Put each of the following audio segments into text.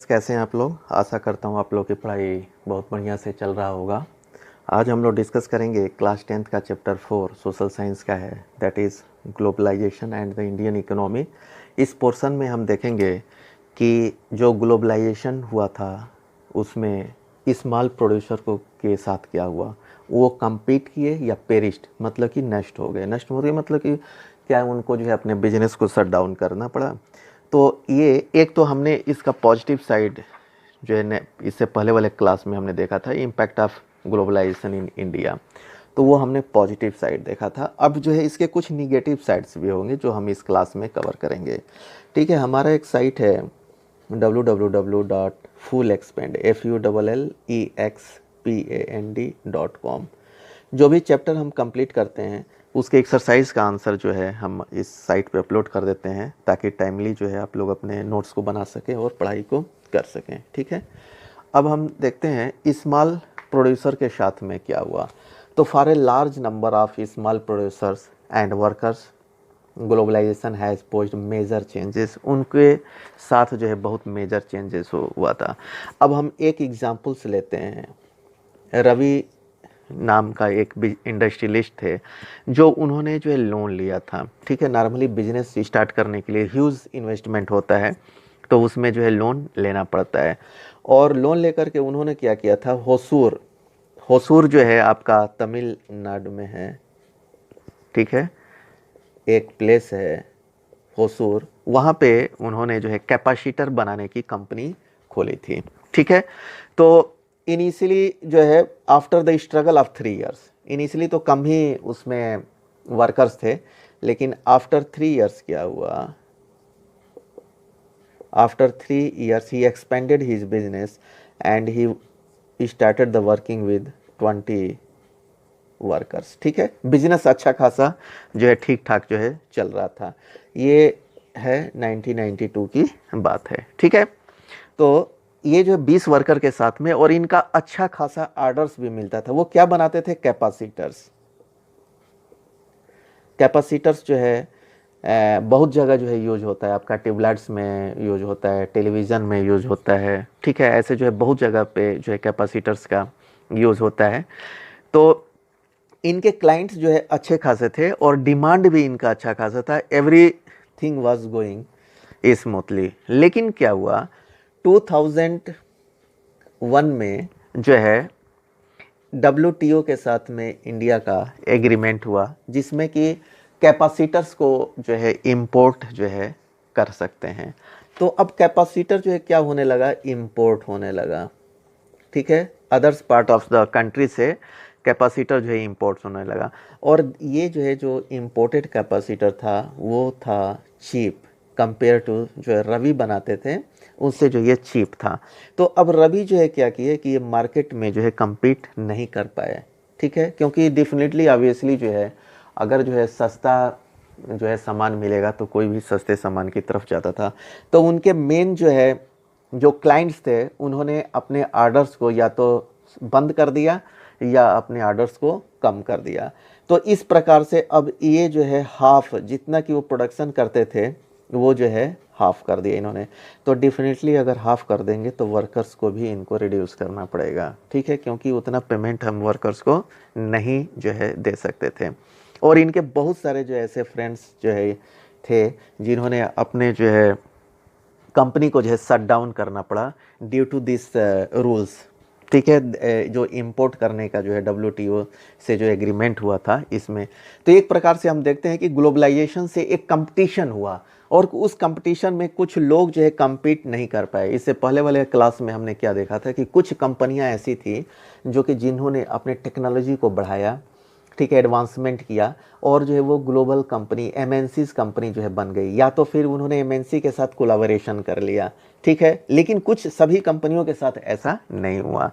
कैसे हैं आप लोग। आशा करता हूँ आप लोग की पढ़ाई बहुत बढ़िया से चल रहा होगा। आज हम लोग डिस्कस करेंगे क्लास 10th का चैप्टर 4 सोशल साइंस का है, that is globalisation and the Indian economy. इस पोर्शन में हम देखेंगे कि जो ग्लोबलाइजेशन हुआ था उसमें स्मॉल प्रोड्यूसर को के साथ क्या हुआ, वो कम्पीट किए या पेरिस्ट मतलब कि नष्ट हो गए। नष्ट हो गए मतलब कि क्या उनको जो है अपने बिजनेस को शट डाउन करना पड़ा। तो ये एक तो हमने इसका पॉजिटिव साइड जो है इससे पहले वाले क्लास में हमने देखा था, impact of globalisation in India, तो वो हमने पॉजिटिव साइड देखा था। अब जो है इसके कुछ निगेटिव साइड्स भी होंगे जो हम इस क्लास में कवर करेंगे। ठीक है, हमारा एक साइट है www.fullexpand.com। जो भी चैप्टर हम कंप्लीट करते हैं उसके एक्सरसाइज का आंसर जो है हम इस साइट पे अपलोड कर देते हैं ताकि टाइमली जो है आप लोग अपने नोट्स को बना सकें और पढ़ाई को कर सकें। ठीक है, अब हम देखते हैं स्मॉल प्रोड्यूसर के साथ में क्या हुआ। तो for a large number of small producers and workers globalisation has posed major changes. उनके साथ जो है बहुत मेजर चेंजेस हुआ था। अब हम एक एग्जांपल्स लेते हैं। रवि नाम का एक इंडस्ट्रियलिस्ट थे जो उन्होंने जो है लोन लिया था। ठीक है, नॉर्मली बिजनेस स्टार्ट करने के लिए ह्यूज इन्वेस्टमेंट होता है तो उसमें जो है लोन लेना पड़ता है। और लोन लेकर के उन्होंने क्या किया था, होसूर, होसूर जो है आपका तमिलनाडु में है। ठीक है, एक प्लेस है होसूर, वहाँ पे उन्होंने जो है कैपेसिटर बनाने की कंपनी खोली थी। ठीक है, तो इनिशियली जो है after the struggle of 3 years, initially तो कम ही उसमें वर्कर्स थे, लेकिन आफ्टर 3 इयर्स क्या हुआ, after 3 years he expanded his business and he started the working with 20 workers. ठीक है, बिजनेस अच्छा खासा जो है ठीक ठाक जो है चल रहा था। ये है 1992 की बात है। ठीक है, तो ये जो 20 वर्कर के साथ में और इनका अच्छा खासा ऑर्डर्स भी मिलता था। वो क्या बनाते थे, कैपेसिटर्स। कैपेसिटर्स जो है बहुत जगह जो है यूज होता है, आपका ट्यूबलाइट्स में यूज होता है, टेलीविज़न में यूज होता है। ठीक है, ऐसे जो है बहुत जगह पे जो है कैपेसिटर्स का यूज होता है। तो इनके क्लाइंट्स जो है अच्छे खासे थे और डिमांड भी इनका अच्छा खासा था। Everything was going smoothly. लेकिन क्या हुआ, 2001 में जो है WTO के साथ में इंडिया का एग्रीमेंट हुआ जिसमें कि कैपेसिटर्स को जो है इंपोर्ट जो है कर सकते हैं। तो अब कैपेसिटर जो है क्या होने लगा, इंपोर्ट होने लगा। ठीक है, others part of the country से कैपेसिटर जो है इंपोर्ट होने लगा। और ये जो है जो इंपोर्टेड कैपेसिटर था वो था चीप कंपेयर टू जो है रवि बनाते थे उससे जो ये चीप था। तो अब रवि जो है क्या किए कि ये मार्केट में जो है compete नहीं कर पाए। ठीक है, क्योंकि डेफिनेटली ऑब्वियसली जो है अगर जो है सस्ता जो है सामान मिलेगा तो कोई भी सस्ते सामान की तरफ जाता था। तो उनके मेन जो है जो क्लाइंट्स थे उन्होंने अपने ऑर्डर्स को या तो बंद कर दिया या अपने ऑर्डर्स को कम कर दिया। तो इस प्रकार से अब ये जो है हाफ जितना कि वो प्रोडक्शन करते थे वो जो है हाफ कर दिया इन्होंने। तो डेफिनेटली अगर हाफ कर देंगे तो वर्कर्स को भी इनको रिड्यूस करना पड़ेगा। ठीक है, क्योंकि उतना पेमेंट हम वर्कर्स को नहीं जो है दे सकते थे। और इनके बहुत सारे जो ऐसे फ्रेंड्स जो है थे जिन्होंने अपने जो है कंपनी को जो है शट डाउन करना पड़ा ड्यू टू दिस रूल्स। ठीक है, जो इंपोर्ट करने का जो है WTO से जो एग्रीमेंट हुआ था इसमें। तो एक प्रकार से हम देखते हैं कि ग्लोबलाइजेशन से एक कंपटीशन हुआ और उस कंपटीशन में कुछ लोग जो है compete नहीं कर पाए। इससे पहले वाले क्लास में हमने क्या देखा था कि कुछ कंपनियां ऐसी थी जो कि जिन्होंने अपने टेक्नोलॉजी को बढ़ाया, ठीक है, एडवांसमेंट किया और जो है वो ग्लोबल कंपनी MNCs कंपनी जो है बन गई, या तो फिर उन्होंने MNC के साथ कोलाबोरेशन कर लिया। ठीक है, लेकिन कुछ सभी कंपनियों के साथ ऐसा नहीं हुआ।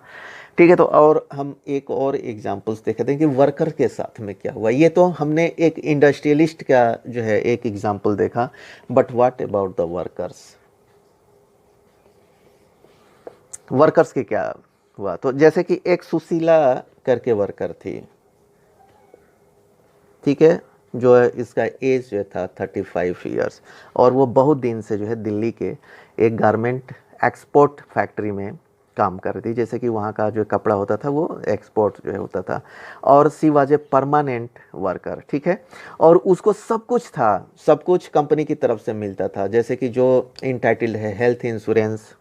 ठीक है, तो और हम एक और एग्जांपल्स देखते हैं कि वर्कर के साथ में क्या हुआ। ये तो हमने एक इंडस्ट्रियलिस्ट का जो है एक एग्जांपल देखा, but what about the workers. Workers के क्या हुआ, तो जैसे कि एक सुशीला करके वर्कर थी। ठीक है, जो है इसका एज जो था 35 ईयर्स और वो बहुत दिन से जो है दिल्ली के एक गारमेंट एक्सपोर्ट फैक्ट्री में काम कर रही थी, जैसे कि वहाँ का जो कपड़ा होता था वो एक्सपोर्ट जो है होता था, और she was a permanent worker, ठीक है। और उसको सब कुछ था, सब कुछ कंपनी की तरफ से मिलता था, जैसे कि जो इंटाइटल्ड है हेल्थ इंश्योरेंस,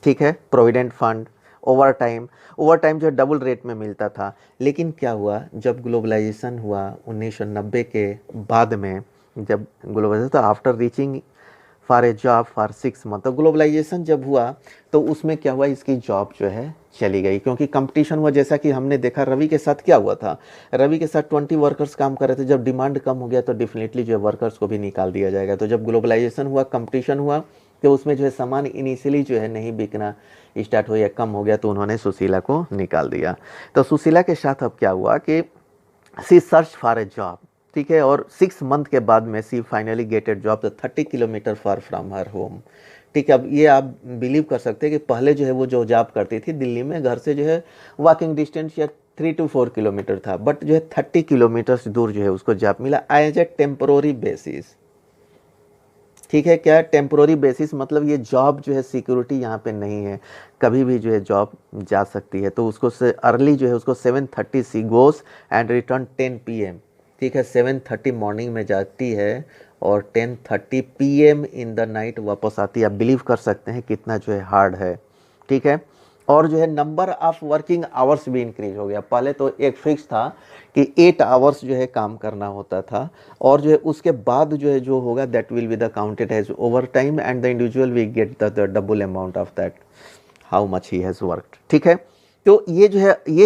ठीक है, provident fund, over time, over time जो है डबल रेट में मिलता था। लेकिन क्या हुआ, जब ग्लोबलाइजेशन हुआ 1990 के बाद में, जब ग्लोबलाइजेशन तो after reaching for a job for 6 month, तो ग्लोबलाइजेशन जब हुआ तो उसमें क्या हुआ, इसकी जॉब जो है चली गई, क्योंकि कंपटीशन हुआ। जैसा कि हमने देखा रवि के साथ क्या हुआ था, रवि के साथ 20 वर्कर्स काम कर रहे थे, जब डिमांड कम हो गया तो डेफिनेटली जो है वर्कर्स को भी निकाल दिया जाएगा। तो जब ग्लोबलाइजेशन हुआ, कंपटीशन हुआ, तो उसमें जो है सामान इनिशियली जो है नहीं बिकना स्टार्ट हो या कम हो गया, तो उन्होंने सुशीला को निकाल दिया। तो सुशीला के साथ अब क्या हुआ कि she search for a job, ठीक है, और 6 मंथ के बाद में she finally get a job 30 kilometre far from her home, ठीक है। अब ये आप बिलीव कर सकते हैं कि पहले जो है वो जो जॉब करती थी दिल्ली में, घर से जो है वॉकिंग डिस्टेंस या 3 to 4 किलोमीटर था, बट जो है 30 किलोमीटर दूर जो है उसको जॉब मिला एज ए टेम्पररी बेसिस, ठीक है। क्या टेम्पोररी बेसिस मतलब ये जॉब जो है सिक्योरिटी यहाँ पे नहीं है, कभी भी जो है जॉब जा सकती है। तो उसको से अर्ली जो है उसको 7:30 सी गोस एंड रिटर्न 10 PM, ठीक है। 7:30 मॉर्निंग में जाती है और 10:30 PM इन द नाइट वापस आती है। आप बिलीव कर सकते हैं कितना जो है हार्ड है, ठीक है। और जो है नंबर ऑफ वर्किंग आवर्स भी इंक्रीज हो गया। पहले तो एक फिक्स था कि 8 आवर्स जो है काम करना होता था, और जो है उसके बाद जो है जो होगा that will be the counted as over time and the individual will get the double amount of that how much he has worked, ठीक है। तो ये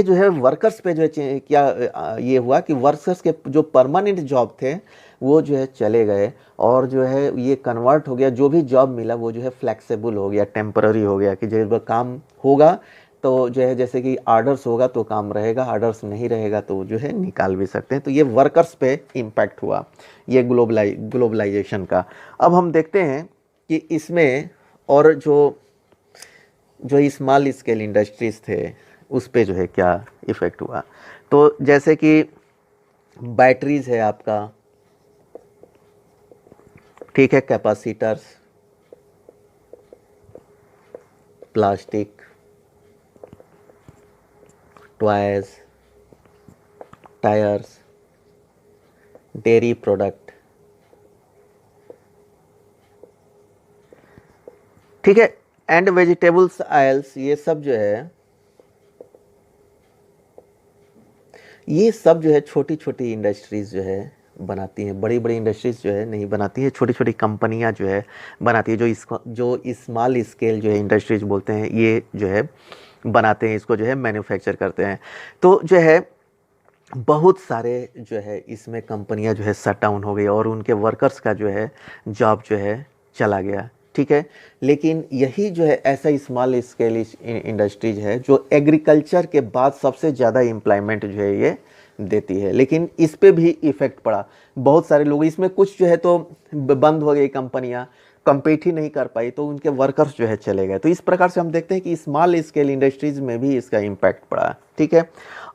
जो है वर्कर्स पे जो है क्या ये हुआ कि वर्कर्स के जो परमानेंट जॉब थे वो जो है चले गए, और जो है ये कन्वर्ट हो गया, जो भी जॉब मिला वो जो है फ्लेक्सिबल हो गया, टेम्पररी हो गया, कि जब काम होगा तो जो है जैसे कि आर्डर्स होगा तो काम रहेगा, आर्डर्स नहीं रहेगा तो जो है निकाल भी सकते हैं। तो ये वर्कर्स पे इम्पैक्ट हुआ ये ग्लोबलाइजेशन का। अब हम देखते हैं कि इसमें और जो स्मॉल स्केल इंडस्ट्रीज थे उस पे जो है क्या इफ़ेक्ट हुआ। तो जैसे कि बैटरीज है आपका, ठीक है, capacitors, plastic, toys, tyres, dairy product, ठीक है, एंड वेजिटेबल्स ऑयल्स, ये सब जो है छोटी छोटी इंडस्ट्रीज जो है बनाती हैं। बड़ी बड़ी इंडस्ट्रीज जो है नहीं बनाती है, छोटी छोटी कंपनियां जो है बनाती है, जो स्मॉल स्केल जो है इंडस्ट्रीज बोलते हैं, ये जो है बनाते हैं, इसको जो है मैन्युफैक्चर करते हैं। तो जो है बहुत सारे जो है इसमें कंपनियां जो है शट डाउन हो गई, और उनके वर्कर्स का जो है जॉब जो है चला गया, ठीक है। लेकिन यही जो है ऐसा स्मॉल स्केल इंडस्ट्रीज है जो एग्रीकल्चर के बाद सबसे ज़्यादा एम्प्लॉयमेंट जो है ये देती है, लेकिन इस पे भी इफ़ेक्ट पड़ा। बहुत सारे लोग इसमें, कुछ जो है तो बंद हो गई कंपनियां, कम्पीट ही नहीं कर पाई, तो उनके वर्कर्स जो है चले गए। तो इस प्रकार से हम देखते हैं कि स्मॉल स्केल इंडस्ट्रीज में भी इसका इम्पैक्ट पड़ा, ठीक है।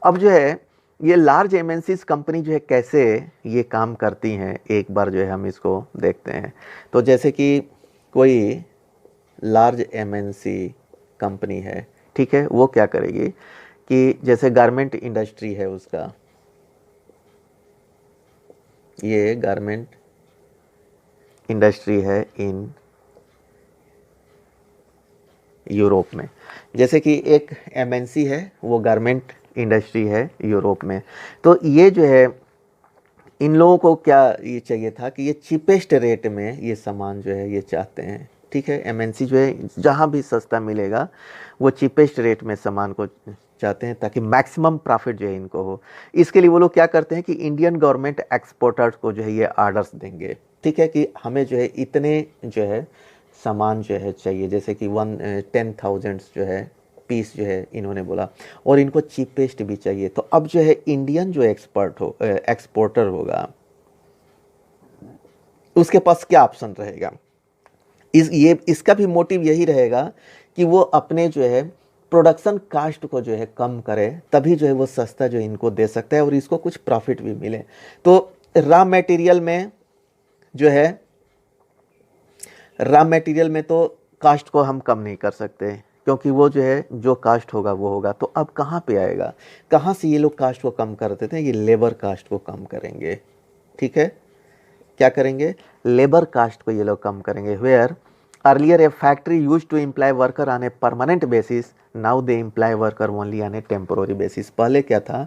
अब जो है ये लार्ज एमएनसीज कंपनी जो है कैसे ये काम करती हैं, एक बार जो है हम इसको देखते हैं। तो जैसे कि कोई लार्ज एमएनसी कंपनी है, ठीक है, वो क्या करेगी कि जैसे गारमेंट इंडस्ट्री है उसका, ये गारमेंट इंडस्ट्री है इन यूरोप में, जैसे कि एक एमएनसी है वो गारमेंट इंडस्ट्री है यूरोप में। तो ये जो है इन लोगों को क्या ये चाहिए था कि ये चीपेस्ट रेट में ये सामान जो है ये चाहते हैं, ठीक है। एमएनसी जो है जहाँ भी सस्ता मिलेगा वो चीपेस्ट रेट में सामान को चाहते हैं, ताकि मैक्सिमम प्रॉफिट जो है इनको हो। इसके लिए वो लोग क्या करते हैं कि इंडियन गवर्नमेंट एक्सपोर्टर्स को जो है ये आर्डर्स देंगे, ठीक है, कि हमें जो है इतने जो है सामान जो है चाहिए, जैसे कि 10,000 जो है पीस जो है इन्होंने बोला, और इनको चीपेस्ट भी चाहिए। तो अब जो है इंडियन जो एक्सपोर्टर होगा उसके पास क्या ऑप्शन रहेगा, इसका भी मोटिव यही रहेगा कि वो अपने जो है प्रोडक्शन कास्ट को जो है कम करे, तभी जो है वो सस्ता जो इनको दे सकता है और इसको कुछ प्रॉफिट भी मिले। तो रॉ मटेरियल में जो है, रॉ मटेरियल में तो कास्ट को हम कम नहीं कर सकते, क्योंकि वो जो है जो कास्ट होगा वो होगा। तो अब कहाँ पे आएगा, कहाँ से ये लोग कास्ट को कम करते थे, ये लेबर कास्ट को कम करेंगे। ठीक है, क्या करेंगे, लेबर कास्ट को ये लोग कम करेंगे। Where earlier a factory use to employ worker on a permanent basis, now they employ worker only on a temporary basis. पहले क्या था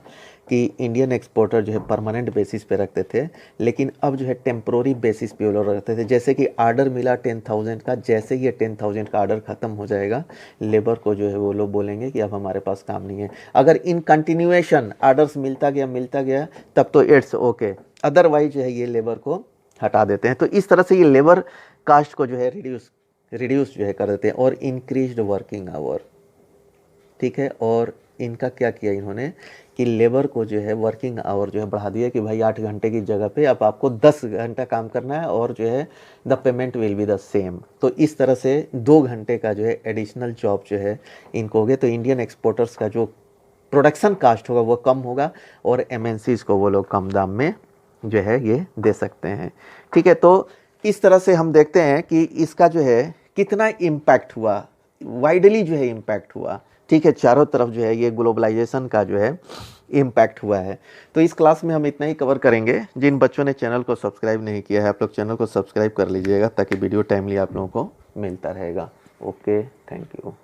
कि इंडियन एक्सपोर्टर जो है परमानेंट बेसिस पे रखते थे, लेकिन अब जो है टेम्पोररी बेसिस पे वो लोग रखते थे। जैसे कि आर्डर मिला 10,000 का, जैसे ही ये 10,000 का आर्डर ख़त्म हो जाएगा, लेबर को जो है वो लोग बोलेंगे कि अब हमारे पास काम नहीं है। अगर इन कंटिन्यूएशन आर्डर्स मिलता गया तब तो इट्स ओके, अदरवाइज जो है ये लेबर को हटा देते हैं। तो इस तरह से ये लेबर कास्ट को जो है रिड्यूस जो है कर देते हैं, और इंक्रीज्ड वर्किंग आवर। ठीक है, और इनका क्या किया इन्होंने कि लेबर को जो है वर्किंग आवर जो है बढ़ा दिया कि भाई 8 घंटे की जगह पे अब आपको 10 घंटा काम करना है, और जो है the payment will be the same. तो इस तरह से 2 घंटे का जो है एडिशनल जॉब जो है इनको हो गया। तो इंडियन एक्सपोर्टर्स का जो प्रोडक्शन कास्ट होगा वो कम होगा, और एमएनसीज को वो लोग कम दाम में जो है ये दे सकते हैं। ठीक है, तो इस तरह से हम देखते हैं कि इसका जो है कितना इम्पैक्ट हुआ, वाइडली जो है इम्पैक्ट हुआ। ठीक है, चारों तरफ जो है ये ग्लोबलाइजेशन का जो है इम्पैक्ट हुआ है। तो इस क्लास में हम इतना ही कवर करेंगे। जिन बच्चों ने चैनल को सब्सक्राइब नहीं किया है, आप लोग चैनल को सब्सक्राइब कर लीजिएगा, ताकि वीडियो टाइमली आप लोगों को मिलता रहेगा। Okay, thank you.